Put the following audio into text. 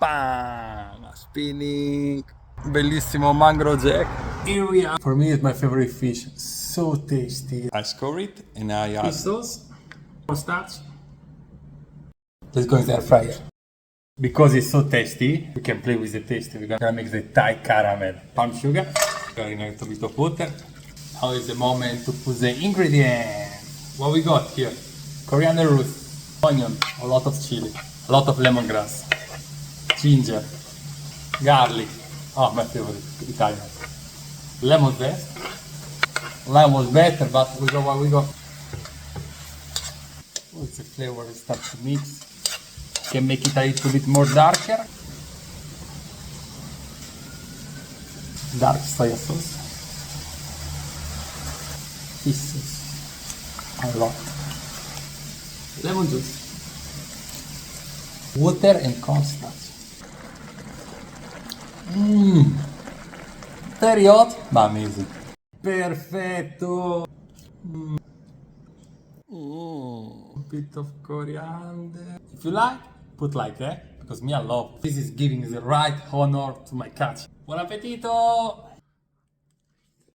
Bam! Spinning. Bellissimo Mangrove Jack. Here we are. For me, it's my favorite fish. So tasty. I score it and I Fish add. sauce, cornstarch. Let's go in the air fryer. Because it's so tasty, we can play with the taste. We're gonna mix the Thai caramel, palm sugar, a little bit of water. Now is the moment to put the ingredients. What we got here? Coriander root, onion, a lot of chili, a lot of lemongrass, ginger, garlic. Oh, my favorite Italian. Lemon zest. Lime was better, but we got what we got. Once the flavor starts to mix, can make it a little bit more darker. Dark soy sauce. Fish sauce. A lot. Lemon juice. Water and cornstarch. Very hot, but amazing. Perfetto. A bit of coriander. If you like, put like, because me I love. This is giving the right honor to my catch. Buon appetito!